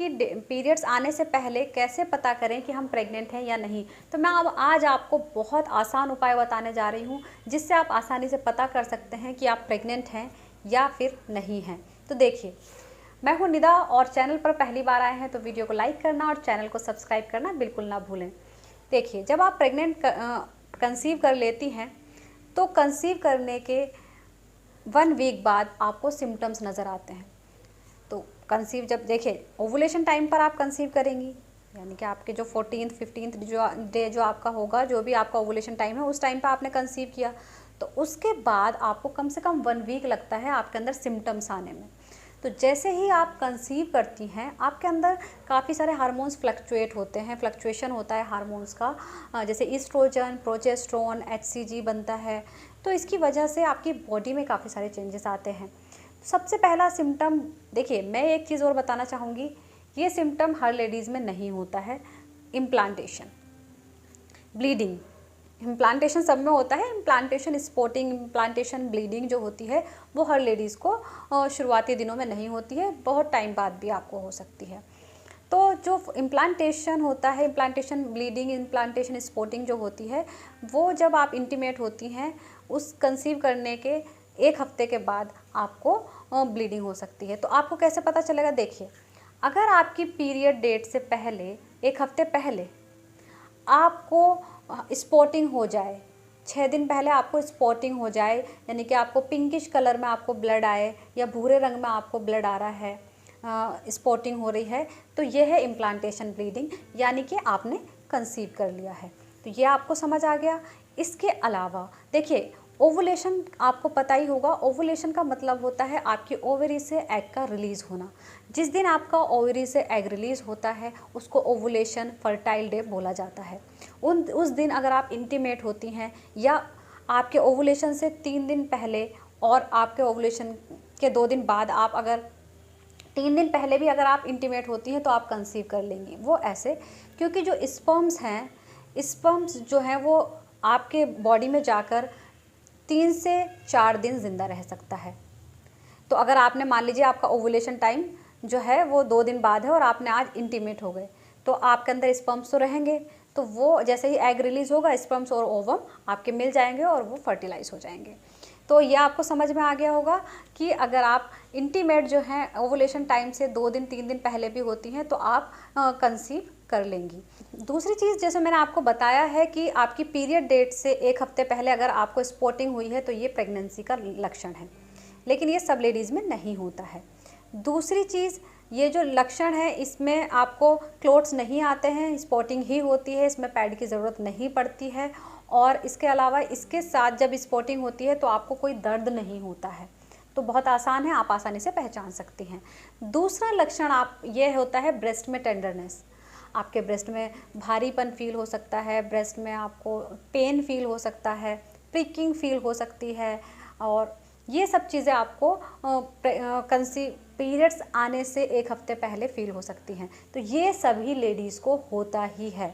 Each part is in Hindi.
कि पीरियड्स आने से पहले कैसे पता करें कि हम प्रेग्नेंट हैं या नहीं। तो मैं अब आज आपको बहुत आसान उपाय बताने जा रही हूँ जिससे आप आसानी से पता कर सकते हैं कि आप प्रेग्नेंट हैं या फिर नहीं हैं। तो देखिए, मैं हूँ निदा और चैनल पर पहली बार आए हैं तो वीडियो को लाइक करना और चैनल को सब्सक्राइब करना बिल्कुल ना भूलें। देखिए, जब आप कंसीव कर लेती हैं तो कंसीव करने के 1 वीक बाद आपको सिम्टम्स नज़र आते हैं। तो कंसीव जब देखिए ओवुलेशन टाइम पर आप कंसीव करेंगी, यानी कि आपके जो 14th 15th जो डे जो आपका होगा, जो भी आपका ओवुलेशन टाइम है उस टाइम पर आपने कंसीव किया, तो उसके बाद आपको कम से कम 1 वीक लगता है आपके अंदर सिम्टम्स आने में। तो जैसे ही आप कंसीव करती हैं आपके अंदर काफ़ी सारे हार्मोन्स फ्लक्चुएट होते हैं, फ्लक्चुएशन होता है हार्मोन्स का, जैसे ईस्ट्रोजन, प्रोजेस्टेरोन, HCG बनता है। तो इसकी वजह से आपकी बॉडी में काफ़ी सारे चेंजेस आते हैं। सबसे पहला सिम्टम, देखिए मैं एक चीज़ और बताना चाहूँगी, ये सिम्टम हर लेडीज़ में नहीं होता है। इम्प्लांटेशन, ब्लीडिंग, इम्प्लांटेशन सब में होता है। इम्प्लांटेशन, स्पॉटिंग, इम्प्लांटेशन, ब्लीडिंग जो होती है वो हर लेडीज़ को शुरुआती दिनों में नहीं होती है, बहुत टाइम बाद भी आपको हो सकती है। तो जो इम्प्लांटेशन होता है, इम्प्लांटेशन, ब्लीडिंग, इम्प्लांटेशन, स्पॉटिंग जो होती है, वो जब आप इंटीमेट होती हैं उस कंसीव करने के 1 हफ्ते के बाद आपको ब्लीडिंग हो सकती है। तो आपको कैसे पता चलेगा? देखिए, अगर आपकी पीरियड डेट से पहले 1 हफ्ते पहले आपको स्पॉटिंग हो जाए, 6 दिन पहले आपको स्पॉटिंग हो जाए, यानी कि आपको पिंकिश कलर में आपको ब्लड आए या भूरे रंग में आपको ब्लड आ रहा है, स्पॉटिंग हो रही है, तो ये है इम्प्लांटेशन ब्लीडिंग, यानी कि आपने कंसीव कर लिया है। तो ये आपको समझ आ गया। इसके अलावा देखिए, ओवुलेशन आपको पता ही होगा, ओवुलेशन का मतलब होता है आपकी ओवरी से एग का रिलीज़ होना। जिस दिन आपका ओवरी से एग रिलीज़ होता है उसको ओवुलेशन फर्टाइल डे बोला जाता है। उस दिन अगर आप इंटीमेट होती हैं या आपके ओवुलेशन से 3 दिन पहले और आपके ओवुलेशन के 2 दिन बाद, आप अगर 3 दिन पहले भी अगर आप इंटीमेट होती हैं तो आप कंसीव कर लेंगी। वो ऐसे क्योंकि जो स्पर्म्स हैं, स्पर्म्स जो हैं वो आपके बॉडी में जाकर 3 से 4 दिन ज़िंदा रह सकता है। तो अगर आपने मान लीजिए आपका ओवुलेशन टाइम जो है वो 2 दिन बाद है और आपने आज इंटीमेट हो गए, तो आपके अंदर स्पर्म्स तो रहेंगे, तो वो जैसे ही एग रिलीज़ होगा स्पर्म्स और ओवम आपके मिल जाएंगे और वो फर्टिलाइज हो जाएंगे। तो ये आपको समझ में आ गया होगा कि अगर आप इंटीमेट जो हैं ओवुलेशन टाइम से 2 दिन 3 दिन पहले भी होती हैं तो आप कंसीव कर लेंगी। दूसरी चीज़, जैसे मैंने आपको बताया है कि आपकी पीरियड डेट से 1 हफ्ते पहले अगर आपको स्पॉटिंग हुई है तो ये प्रेगनेंसी का लक्षण है, लेकिन ये सब लेडीज़ में नहीं होता है। दूसरी चीज़, ये जो लक्षण है इसमें आपको क्लोट्स नहीं आते हैं, स्पॉटिंग ही होती है, इसमें पैड की ज़रूरत नहीं पड़ती है, और इसके अलावा इसके साथ जब स्पॉटिंग होती है तो आपको कोई दर्द नहीं होता है। तो बहुत आसान है, आप आसानी से पहचान सकती हैं। दूसरा लक्षण आप ये होता है ब्रेस्ट में टेंडरनेस, आपके ब्रेस्ट में भारीपन फील हो सकता है, ब्रेस्ट में आपको पेन फील हो सकता है, प्रिकिंग फील हो सकती है, और ये सब चीज़ें आपको पीरियड्स आने से 1 हफ्ते पहले फील हो सकती हैं। तो ये सभी लेडीज़ को होता ही है।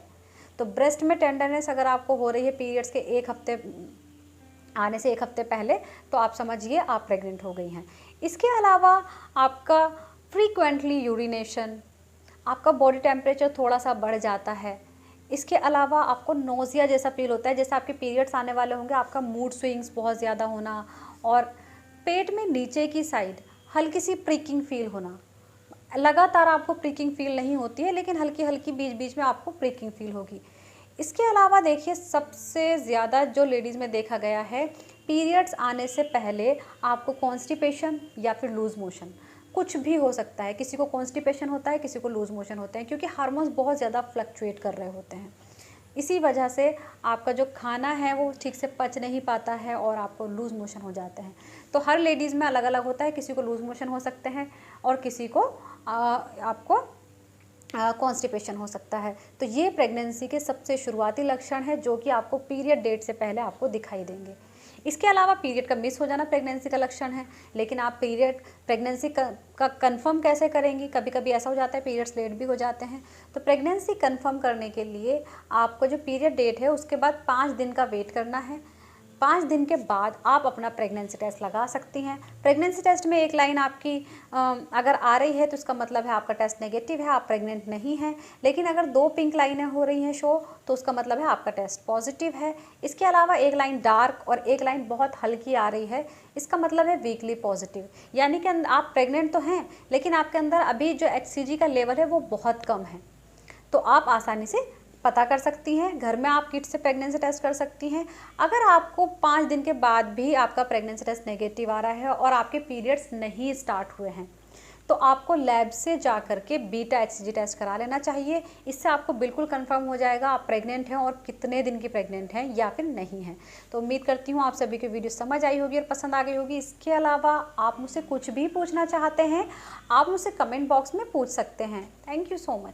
तो ब्रेस्ट में टेंडरनेस अगर आपको हो रही है पीरियड्स के 1 हफ्ते आने से 1 हफ्ते पहले, तो आप समझिए आप प्रेग्नेंट हो गई हैं। इसके अलावा आपका फ्रीक्वेंटली यूरिनेशन, आपका बॉडी टेम्परेचर थोड़ा सा बढ़ जाता है। इसके अलावा आपको नोज़िया जैसा फील होता है, जैसे आपके पीरियड्स आने वाले होंगे, आपका मूड स्विंग्स बहुत ज़्यादा होना, और पेट में नीचे की साइड हल्की सी प्रिकिंग फील होना। लगातार आपको प्रिकिंग फील नहीं होती है, लेकिन हल्की हल्की बीच बीच में आपको प्रिकिंग फील होगी। इसके अलावा देखिए, सबसे ज़्यादा जो लेडीज़ में देखा गया है, पीरियड्स आने से पहले आपको कॉन्स्टिपेशन या फिर लूज़ मोशन, कुछ भी हो सकता है। किसी को कॉन्स्टिपेशन होता है, किसी को लूज़ मोशन होते हैं, क्योंकि हार्मोन्स बहुत ज़्यादा फ्लक्चुएट कर रहे होते हैं। इसी वजह से आपका जो खाना है वो ठीक से पच नहीं पाता है और आपको लूज़ मोशन हो जाते हैं। तो हर लेडीज़ में अलग अलग होता है, किसी को लूज़ मोशन हो सकते हैं और किसी को आपको कॉन्स्टिपेशन हो सकता है। तो ये प्रेगनेंसी के सबसे शुरुआती लक्षण है जो कि आपको पीरियड डेट से पहले आपको दिखाई देंगे। इसके अलावा पीरियड का मिस हो जाना प्रेगनेंसी का लक्षण है, लेकिन आप प्रेगनेंसी का कंफर्म कैसे करेंगी? कभी कभी ऐसा हो जाता है पीरियड्स लेट भी हो जाते हैं। तो प्रेगनेंसी कंफर्म करने के लिए आपको जो पीरियड डेट है उसके बाद 5 दिन का वेट करना है। 5 दिन के बाद आप अपना प्रेगनेंसी टेस्ट लगा सकती हैं। प्रेगनेंसी टेस्ट में एक लाइन आपकी अगर आ रही है तो उसका मतलब है आपका टेस्ट नेगेटिव है, आप प्रेग्नेंट नहीं हैं। लेकिन अगर 2 पिंक लाइनें हो रही हैं शो, तो उसका मतलब है आपका टेस्ट पॉजिटिव है। इसके अलावा एक लाइन डार्क और एक लाइन बहुत हल्की आ रही है, इसका मतलब है वीकली पॉजिटिव, यानी कि आप प्रेग्नेंट तो हैं लेकिन आपके अंदर अभी जो HCG का लेवल है वो बहुत कम है। तो आप आसानी से पता कर सकती हैं, घर में आप किट से प्रेगनेंसी टेस्ट कर सकती हैं। अगर आपको 5 दिन के बाद भी आपका प्रेगनेंसी टेस्ट नेगेटिव आ रहा है और आपके पीरियड्स नहीं स्टार्ट हुए हैं, तो आपको लैब से जा कर के बीटा HCG टेस्ट करा लेना चाहिए। इससे आपको बिल्कुल कंफर्म हो जाएगा आप प्रेग्नेंट हैं और कितने दिन की प्रेग्नेंट हैं या फिर नहीं हैं। तो उम्मीद करती हूँ आप सभी को वीडियो समझ आई होगी और पसंद आ गई होगी। इसके अलावा आप मुझसे कुछ भी पूछना चाहते हैं, आप मुझसे कमेंट बॉक्स में पूछ सकते हैं। Thank you so much.